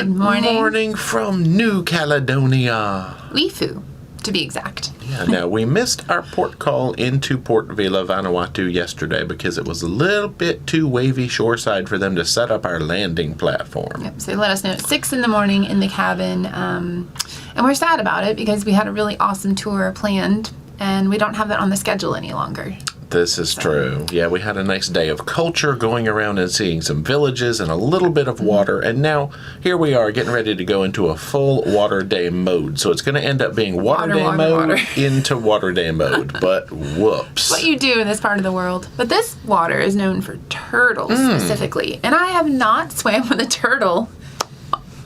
Good morning. Morning from New Caledonia. Lifou, to be exact. Yeah, now we missed our port call into Port Vila Vanuatu yesterday because it was a little bit too wavy shoreside for them to set up our landing platform. Yep, so they let us know at 6 in the morning in the cabin. And we're sad about it because we had a really awesome tour planned and we don't have that on the schedule any longer. This is true. Yeah, we had a nice day of culture, going around and seeing some villages and a little bit of water. And now here we are getting ready to go into a full water day mode. So it's going to end up being water day mode into water day mode. But whoops. What you do in this part of the world. But this water is known for turtles specifically. And I have not swam with a turtle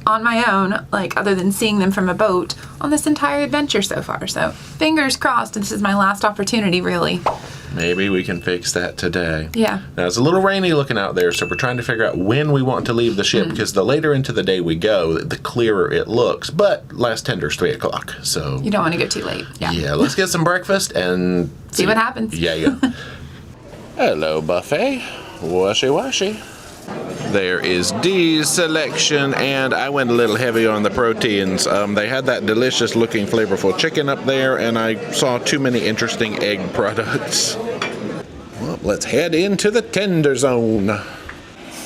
on my own, like other than seeing them from a boat on this entire adventure so far. So fingers crossed, this is my last opportunity, really. Maybe we can fix that today. Yeah. Now, it's a little rainy looking out there, so we're trying to figure out when we want to leave the ship, because the later into the day we go, the clearer it looks. But last tender's 3 o'clock, so... You don't want to get too late. Yeah. Yeah, let's get some breakfast and... See what happens. Yeah. Hello, buffet. Washy, washy. There is Dee's selection, and I went a little heavy on the proteins. They had that delicious looking flavorful chicken up there, and I saw too many interesting egg products. Well, let's head into the tender zone.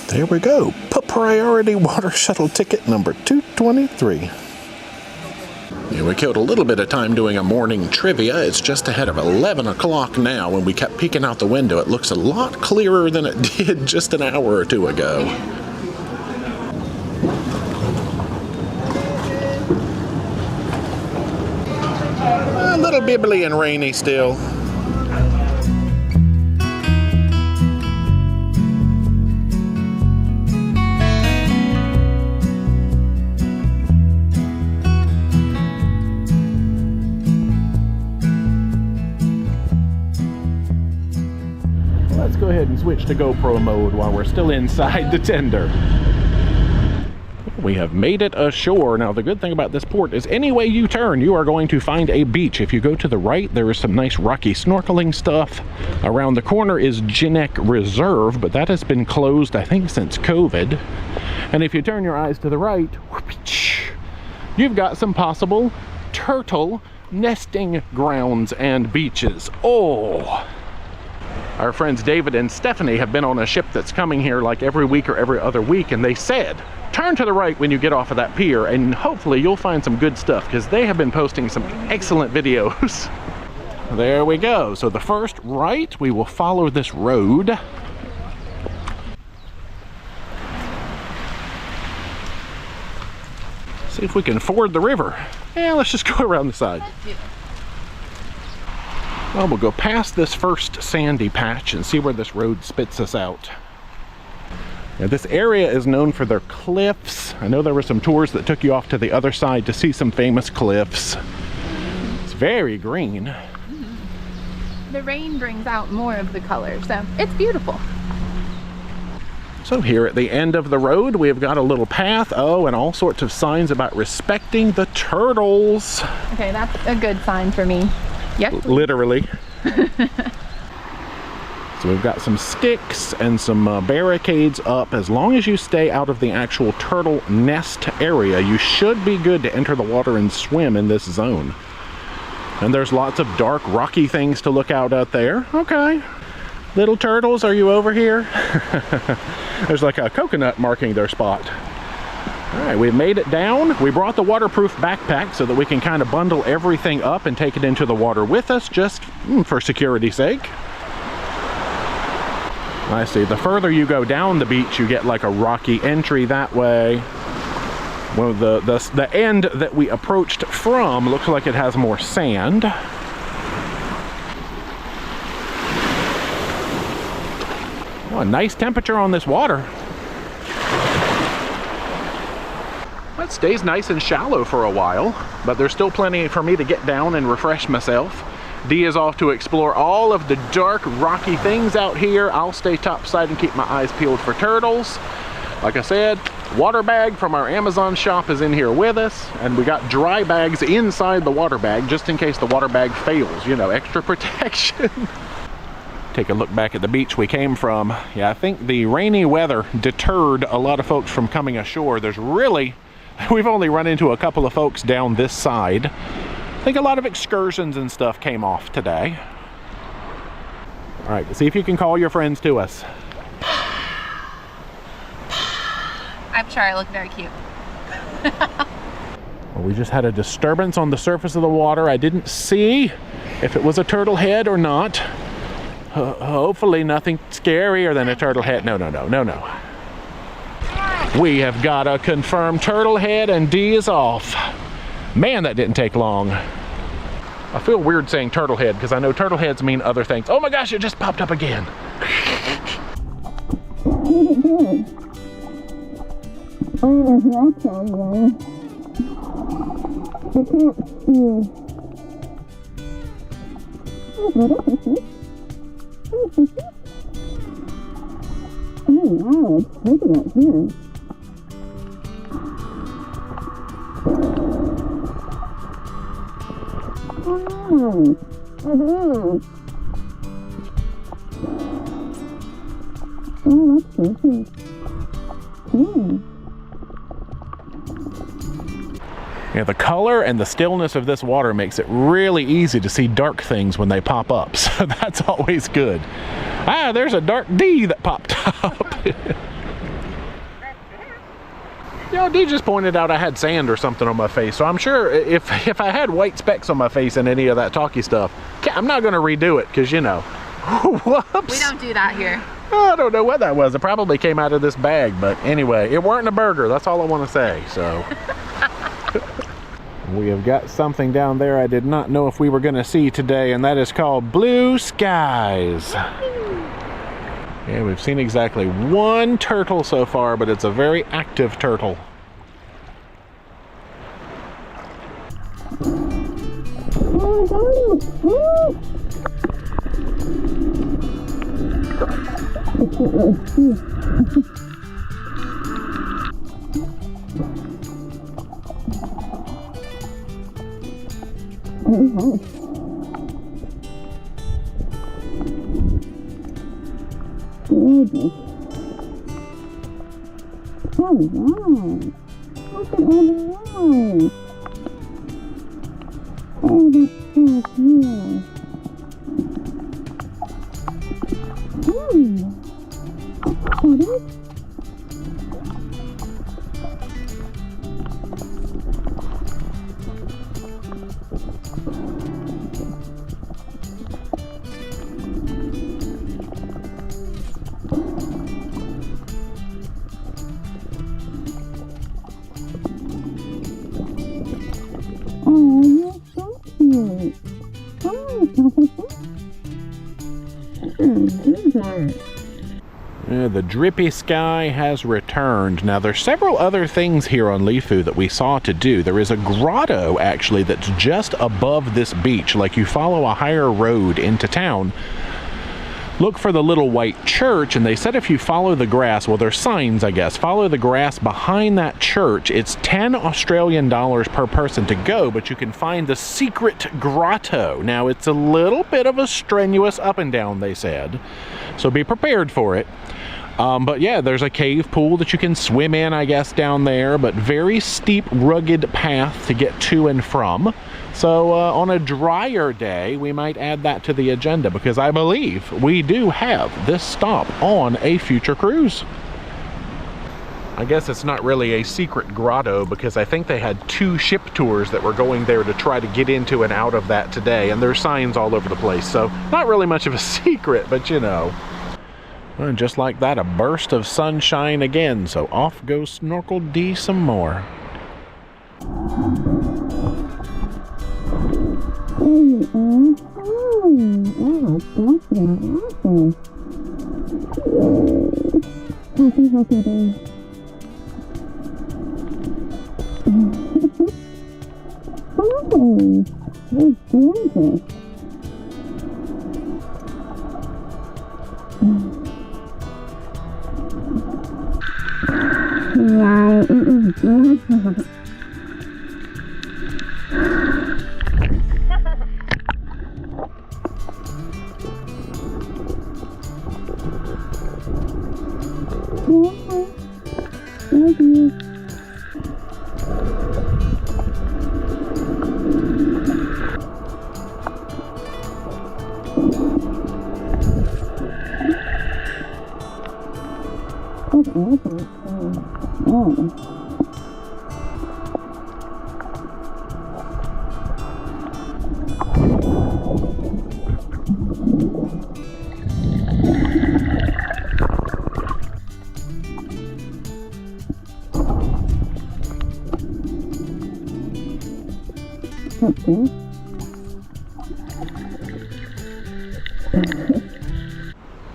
There we go. Priority water shuttle ticket number 223. Yeah, we killed a little bit of time doing a morning trivia. It's just ahead of 11 o'clock now. When we kept peeking out the window, it looks a lot clearer than it did just an hour or two ago. A little bibbly and rainy still. Let's go ahead and switch to GoPro mode while we're still inside the tender. We have made it ashore. Now, the good thing about this port is any way you turn, you are going to find a beach. If you go to the right, there is some nice rocky snorkeling stuff. Around the corner is Jinek Reserve, but that has been closed, I think, since COVID. And if you turn your eyes to the right, you've got some possible turtle nesting grounds and beaches. Oh! Our friends David and Stephanie have been on a ship that's coming here like every week or every other week, and they said, turn to the right when you get off of that pier, and hopefully you'll find some good stuff, because they have been posting some excellent videos. There we go. So the first right, we will follow this road. See if we can ford the river. Yeah, let's just go around the side. Well, we'll go past this first sandy patch and see where this road spits us out. Now, this area is known for their cliffs. I know there were some tours that took you off to the other side to see some famous cliffs. It's very green. The rain brings out more of the color, so it's beautiful. So here at the end of the road, we have got a little path. Oh, and all sorts of signs about respecting the turtles. Okay, that's a good sign for me. Yep. Literally. So we've got some sticks and some barricades up. As long as you stay out of the actual turtle nest area, you should be good to enter the water and swim in this zone. And there's lots of dark, rocky things to look out there. Okay. Little turtles, are you over here? There's like a coconut marking their spot. All right, we've made it down. We brought the waterproof backpack so that we can kind of bundle everything up and take it into the water with us, just for security's sake. I see, the further you go down the beach, you get like a rocky entry that way. Well, the end that we approached from looks like it has more sand. Oh, a nice temperature on this water. It stays nice and shallow for a while, but there's still plenty for me to get down and refresh myself. Dee is off to explore all of the dark, rocky things out here. I'll stay topside and keep my eyes peeled for turtles. Like I said, water bag from our Amazon shop is in here with us, and we got dry bags inside the water bag just in case the water bag fails, you know, extra protection. Take a look back at the beach we came from. Yeah, I think the rainy weather deterred a lot of folks from coming ashore. There's really We've only run into a couple of folks down this side. I think a lot of excursions and stuff came off today. All right, see if you can call your friends to us. I'm sure I look very cute. Well, we just had a disturbance on the surface of the water. I didn't see if it was a turtle head or not. Hopefully nothing scarier than a turtle head. No. We have got a confirmed turtle head and Dee is off. Man, that didn't take long. I feel weird saying turtle head because I know turtle heads mean other things. Oh my gosh, it just popped up again. Yeah, the color and the stillness of this water makes it really easy to see dark things when they pop up, so that's always good. Ah, there's a dark Dee that popped up. You know, Dee just pointed out I had sand or something on my face, so I'm sure if I had white specks on my face and any of that talky stuff, I'm not going to redo it, because, you know, whoops. We don't do that here. I don't know what that was. It probably came out of this bag, but anyway, it weren't a burger. That's all I want to say, so. We have got something down there I did not know if we were going to see today, and that is called blue skies. Yeah, we've seen exactly one turtle so far, but it's a very active turtle. Oh wow! Look at all the lines! Oh, that's so cool! Oh, that's The drippy sky has returned. Now there's several other things here on Lifou that we saw to do. There is a grotto actually that's just above this beach. Like you follow a higher road into town, look for the little white church, and they said if you follow the grass, well there's signs I guess, follow the grass behind that church, it's 10 Australian dollars per person to go, but you can find the secret grotto. Now it's a little bit of a strenuous up and down, they said, so be prepared for it. But yeah, there's a cave pool that you can swim in, I guess, down there, but very steep, rugged path to get to and from. So on a drier day, we might add that to the agenda, because I believe we do have this stop on a future cruise. I guess it's not really a secret grotto, because I think they had 2 ship tours that were going there to try to get into and out of that today, and there's signs all over the place, so not really much of a secret, but you know. And just like that, a burst of sunshine again, so off goes Snorkel Dee some more. Wow, it is gorgeous. something.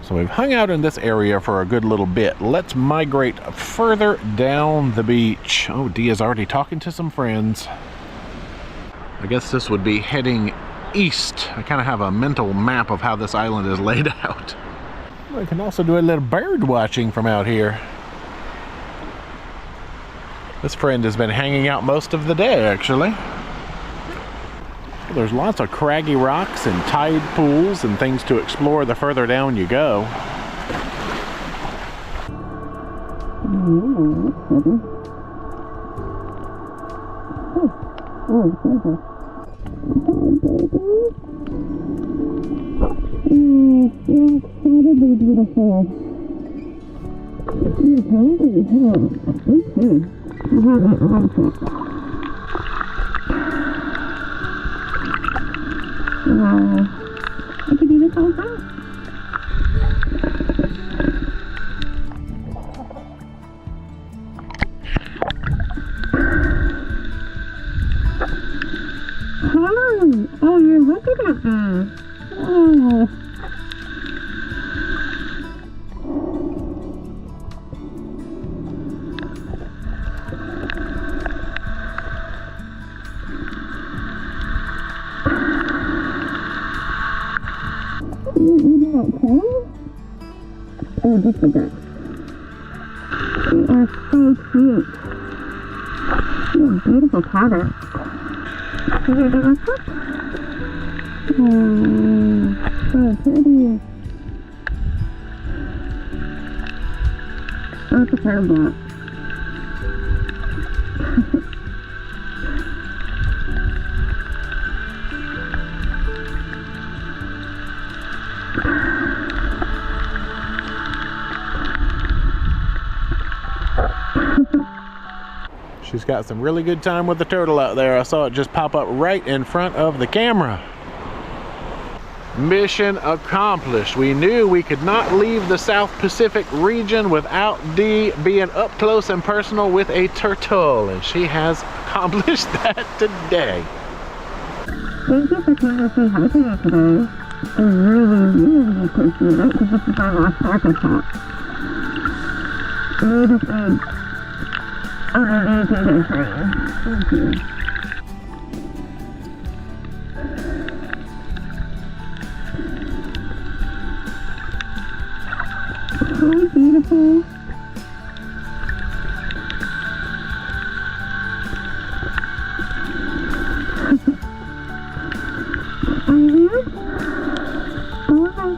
So we've hung out in this area for a good little bit. Let's migrate further down the beach. Oh, Dee is already talking to some friends. I guess this would be heading east. I kind of have a mental map of how this island is laid out. I can also do a little bird watching from out here. This friend has been hanging out most of the day, actually. There's lots of craggy rocks and tide pools and things to explore the further down you go. Incredibly beautiful. Wow. Look at this whole house. Oh, you're looking at me. Oh. Oh, just a bit. They are so cute. What a beautiful pattern. Can you do this one? Oh, so pretty. That's a pattern. She's got some really good time with the turtle out there. I saw it just pop up right in front of the camera. Mission accomplished. We knew we could not leave the South Pacific region without Dee being up close and personal with a turtle, and she has accomplished that today. Thank you for coming to say hi to me today. I really appreciate it because this is our last snorkel shot. Really good. I'm really good for you. Thank you. So beautiful. Are you here? Oh, hi.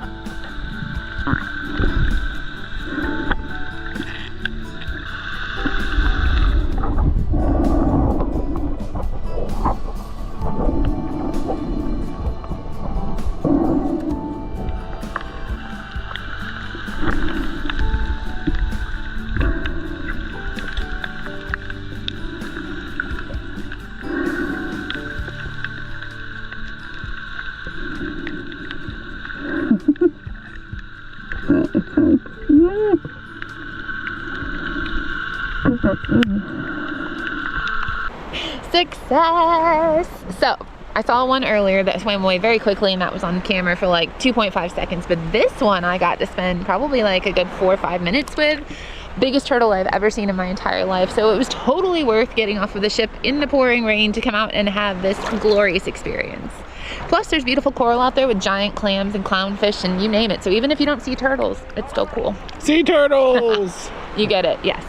Success! So, I saw one earlier that swam away very quickly and that was on camera for like 2.5 seconds, but this one I got to spend probably like a good 4 or 5 minutes with. Biggest turtle I've ever seen in my entire life, so it was totally worth getting off of the ship in the pouring rain to come out and have this glorious experience. Plus there's beautiful coral out there with giant clams and clownfish and you name it, so even if you don't see turtles, it's still cool. Sea turtles! You get it, yes.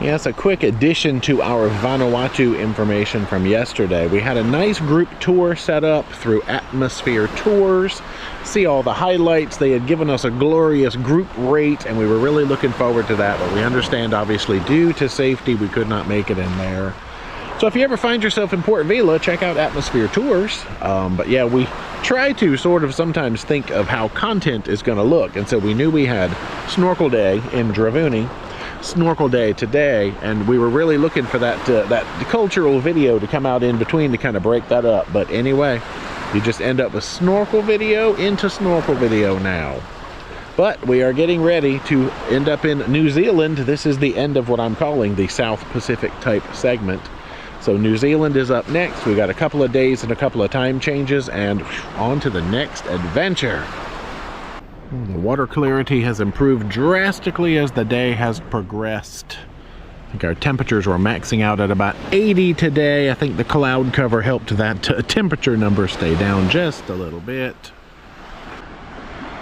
Yes, a quick addition to our Vanuatu information from yesterday. We had a nice group tour set up through Atmosphere Tours. See all the highlights. They had given us a glorious group rate and we were really looking forward to that, but we understand obviously due to safety we could not make it in there. So if you ever find yourself in Port Vila, check out Atmosphere Tours. But yeah, we try to sort of sometimes think of how content is going to look, and so we knew we had Snorkel Day in Dravuni, Snorkel Day today, and we were really looking for that that cultural video to come out in between to kind of break that up. But anyway, you just end up with snorkel video into snorkel video now. But we are getting ready to end up in New Zealand. This is the end of what I'm calling the South Pacific type segment. So New Zealand is up next. We got a couple of days and a couple of time changes, and on to the next adventure. The water clarity has improved drastically as the day has progressed. I think our temperatures were maxing out at about 80 today. I think the cloud cover helped that temperature number stay down just a little bit.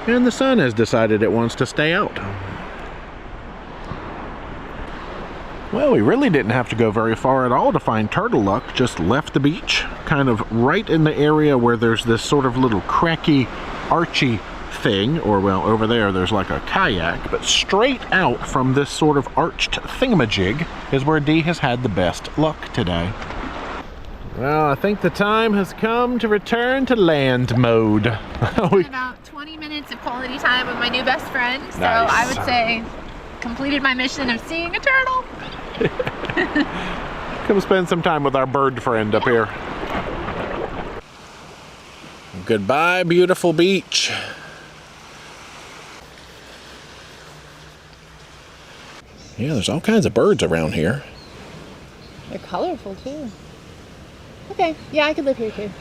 And the sun has decided it wants to stay out. Well, we really didn't have to go very far at all to find turtle luck. Just left the beach, kind of right in the area where there's this sort of little cracky, archy thing, or well, over there's like a kayak, but straight out from this sort of arched thingamajig is where Dee has had the best luck today. Well, I think the time has come to return to land mode. About 20 minutes of quality time with my new best friend, so nice. I would say completed my mission of seeing a turtle. Come spend some time with our bird friend up here. Goodbye, beautiful beach. Yeah, there's all kinds of birds around here. They're colorful too. Okay, yeah, I could live here too.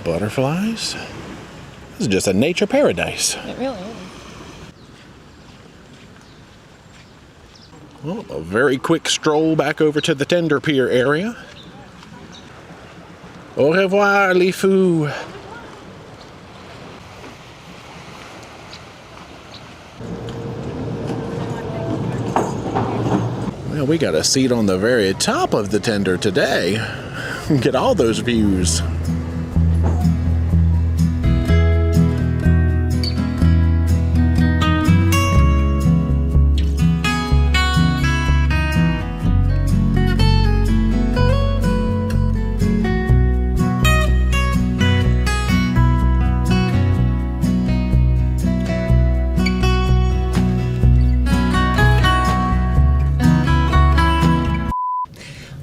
Butterflies. This is just a nature paradise. It really is. Well, a very quick stroll back over to the tender pier area. Au revoir, Lifou. Well, we got a seat on the very top of the tender today. Get all those views.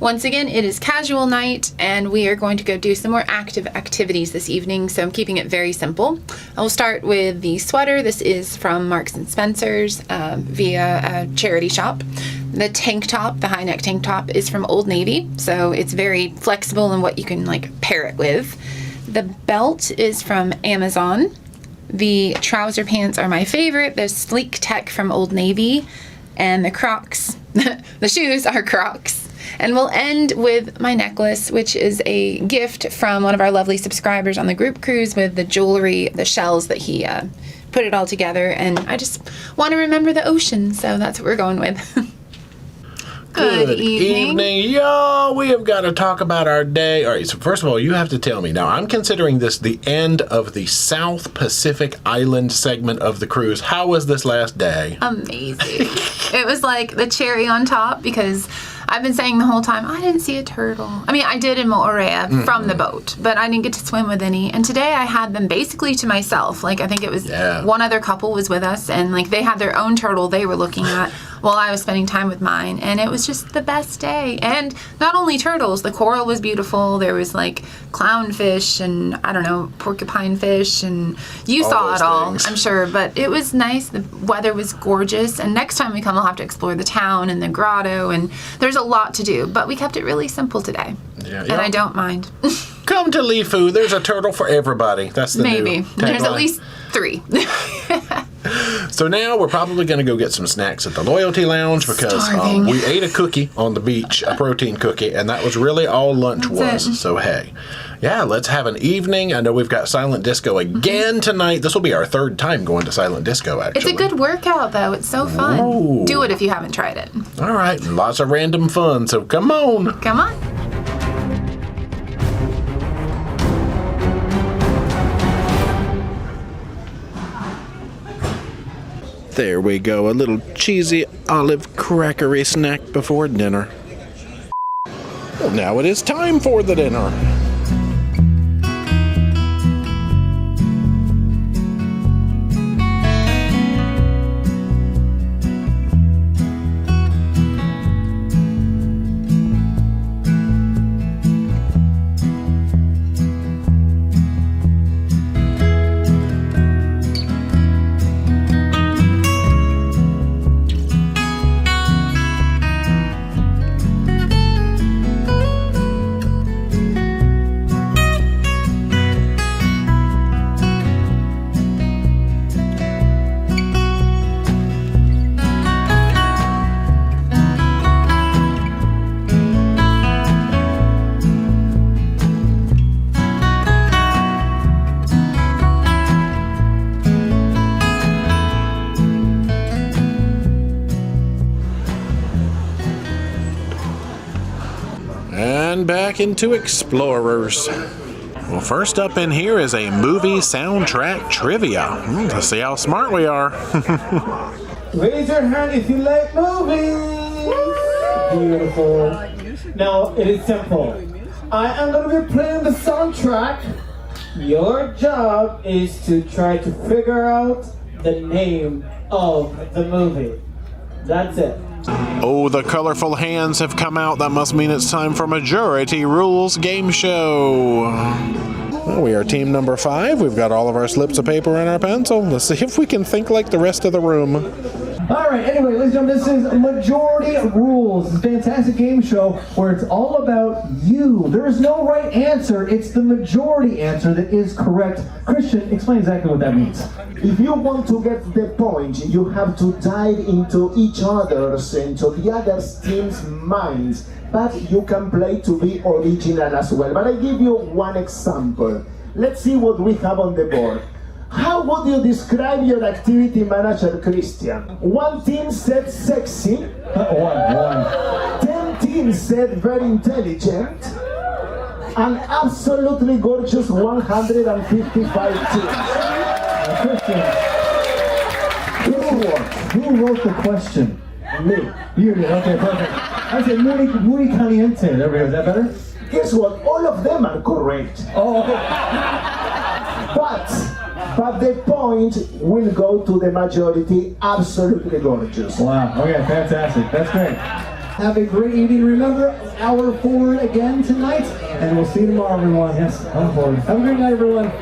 Once again, it is casual night, and we are going to go do some more active activities this evening, so I'm keeping it very simple. I will start with the sweater. This is from Marks & Spencer's via a charity shop. The tank top, the high neck tank top, is from Old Navy, so it's very flexible in what you can like pair it with. The belt is from Amazon. The trouser pants are my favorite. They're Sleek Tech from Old Navy, and the Crocs, the shoes are Crocs. And we'll end with my necklace, which is a gift from one of our lovely subscribers on the group cruise with the jewelry, the shells that he put it all together. And I just want to remember the ocean, so that's what we're going with. Good evening. Y'all. We have got to talk about our day. All right, so first of all, you have to tell me. Now, I'm considering this the end of the South Pacific Island segment of the cruise. How was this last day? Amazing. It was like the cherry on top, because I've been saying the whole time, I didn't see a turtle. I mean, I did in Moorea from the boat, but I didn't get to swim with any. And today I had them basically to myself. Like, I think it was one other couple was with us, and like they had their own turtle they were looking at while I was spending time with mine. And it was just the best day. And not only turtles, the coral was beautiful. There was like clownfish and, I don't know, porcupine fish, and you saw it all, I'm sure. But it was nice. The weather was gorgeous. And next time we come, we'll have to explore the town and the grotto. And there's a lot to do. But we kept it really simple today. Yeah, and I don't mind. Come to Lifou. There's a turtle for everybody. That's the Maybe. new There's at tagline. least 3. So now we're probably going to go get some snacks at the Loyalty Lounge, because we ate a cookie on the beach, a protein cookie, and that was really all lunch was. So hey, yeah, let's have an evening. I know we've got silent disco again tonight. This will be our 3rd time going to silent disco, actually. It's a good workout, though. It's so fun. Ooh. Do it if you haven't tried it. All right, lots of random fun, so come on. Come on. There we go, a little cheesy olive crackery snack before dinner. Well, now it is time for the dinner. turning back into explorers. Well, first up in here is a movie soundtrack trivia. Let's see how smart we are. Raise your hand if you like movies. Beautiful. Now, it is simple. I am going to be playing the soundtrack. Your job is to try to figure out the name of the movie. That's it. Oh, the colorful hands have come out. That must mean it's time for Majority Rules Game Show. Well, we are team number 5. We've got all of our slips of paper and our pencil. Let's see if we can think like the rest of the room. All right, anyway, ladies and gentlemen, this is Majority Rules. It's a fantastic game show where it's all about you. There is no right answer. It's the majority answer that is correct. Christian, explain exactly what that means. If you want to get the point, you have to dive into each other's, into the other team's minds. But you can play to be original as well. But I give you one example. Let's see what we have on the board. How would you describe your activity manager, Christian? One team said sexy. One. 10 teams said very intelligent. And absolutely gorgeous 155 teams. Christian, who wrote the question? Me. You did, okay, perfect. I said muy caliente. There we go, is that better? Guess what? All of them are correct. Oh, But the point will go to the majority. Absolutely gorgeous. wow, okay, fantastic. That's great. Have a great evening. Remember, hour 4 again tonight, and we'll see you tomorrow, everyone. Yes, hour 4. Have a great night, everyone.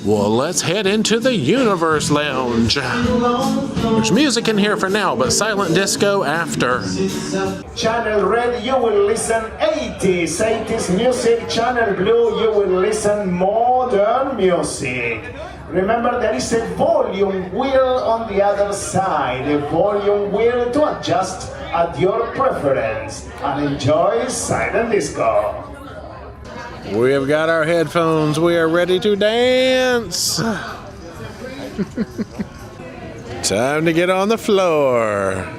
Well, let's head into the Universe Lounge. There's music in here for now, but silent disco after. Channel Red, you will listen 80s music. Channel Blue, you will listen modern music. Remember, there is a volume wheel on the other side, a volume wheel to adjust at your preference. And enjoy silent disco. We have got our headphones. We are ready to dance. Time to get on the floor.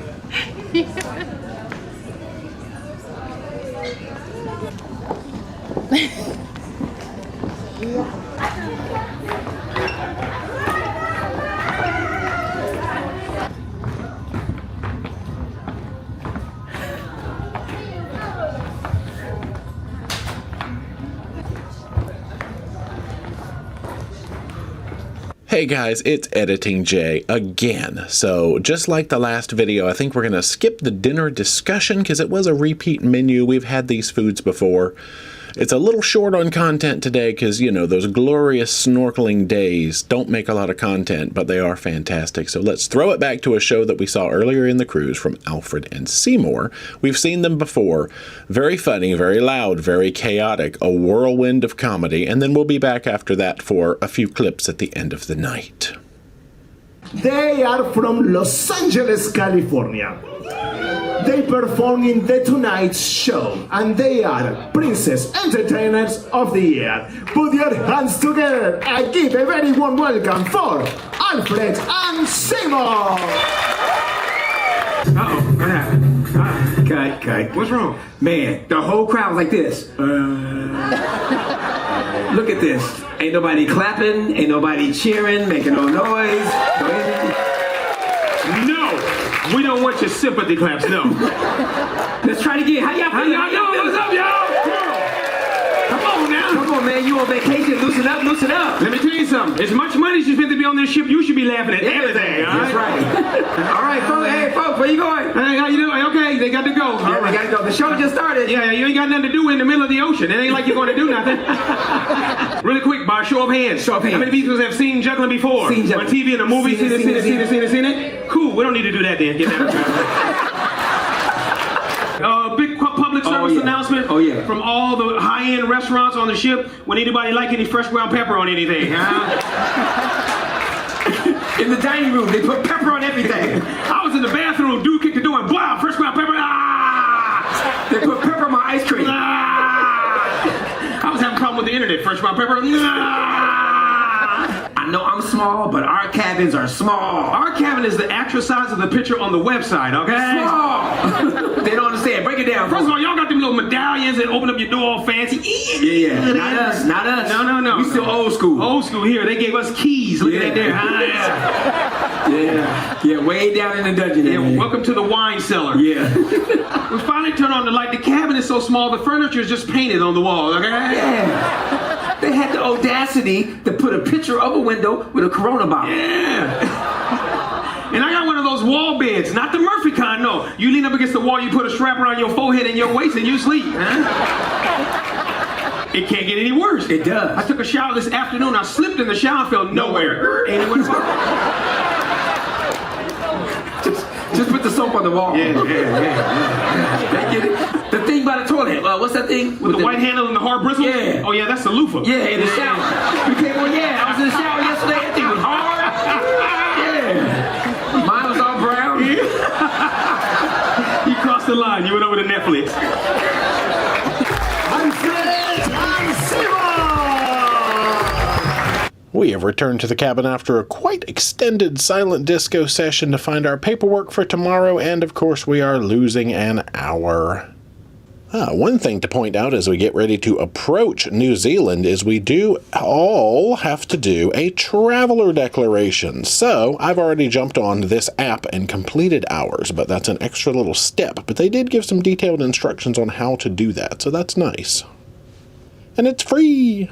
Hey guys, it's Editing Jay again. So just like the last video, I think we're gonna skip the dinner discussion because it was a repeat menu. We've had these foods before. It's a little short on content today because, you know, those glorious snorkeling days don't make a lot of content, but they are fantastic. So let's throw it back to a show that we saw earlier in the cruise from Alfred and Seymour. We've seen them before. Very funny, very loud, very chaotic, a whirlwind of comedy, and then we'll be back after that for a few clips at the end of the night. They are from Los Angeles, California. They perform in the Tonight Show, and they are Princess Entertainers of the Year. Put your hands together and give a very warm welcome for Alfred and Seymour. Uh-oh, what happened? Cut. What's wrong? Man, the whole crowd like this. Look at this. Ain't nobody clapping, ain't nobody cheering, making no noise. No, we don't want your sympathy claps, no. Let's try it again. How y'all feeling? What's up, y'all? Come on now. Come on, man. You on vacation. Loosen up. Let me tell you something. As much money as you spend to be on this ship, you should be laughing at everything, all right? That's right. All right, folks. Hey, folks, where you going? Hey, how you doing? Okay, they got to go. Yeah, they gotta go. The show just started. Yeah, you ain't got nothing to do in the middle of the ocean. It ain't like you're going to do nothing. Really quick, by show of hands. Show of hands. How many people have seen juggling before? Seen juggling. On TV, in a movie, seen it? Cool, we don't need to do that then. Get that. Big public service announcement from all the high-end restaurants on the ship. When anybody like any fresh ground pepper on anything, huh? In the dining room, they put pepper on everything. I was in the bathroom, dude kicked the door and wow, fresh ground pepper. Ah! They put pepper on my ice cream. Ah! I was having a problem with the internet, fresh ground pepper. Ah! I know I'm small, but our cabins are small. Our cabin is the actual size of the picture on the website, okay? Small. They don't understand. Break it down. First of all, y'all got them little medallions that open up your door all fancy. Yeah. Not us. No. We still old school. Old school here. They gave us keys. Look at that there. Yeah, way down in the dungeon. Yeah, welcome to the wine cellar. Yeah. We finally turned on the light. The cabin is so small, the furniture is just painted on the wall. Okay? Yeah. They had the audacity to put a picture of a window with a Corona bottle. Yeah. And I got one of those wall beds, not the Murphy kind, no. You lean up against the wall, you put a strap around your forehead and your waist, and you sleep. Huh? It can't get any worse. It does. I took a shower this afternoon. I slipped in the shower and felt nowhere. Anywhere. Just put the soap on the wall. Yeah. They get it. The thing by the toilet. What's that thing? With the white handle and the hard bristles? Yeah. Oh, yeah, that's the loofah. Yeah, in the shower. We came on, I was in the shower yesterday. That thing was hard. Yeah. Mine was all brown. You crossed the line. You went over to Netflix. We have returned to the cabin after a quite extended silent disco session to find our paperwork for tomorrow, and of course we are losing an hour. One thing to point out as we get ready to approach New Zealand is we do all have to do a traveler declaration. So I've already jumped on this app and completed ours, but that's an extra little step. But they did give some detailed instructions on how to do that, so that's nice. And it's free!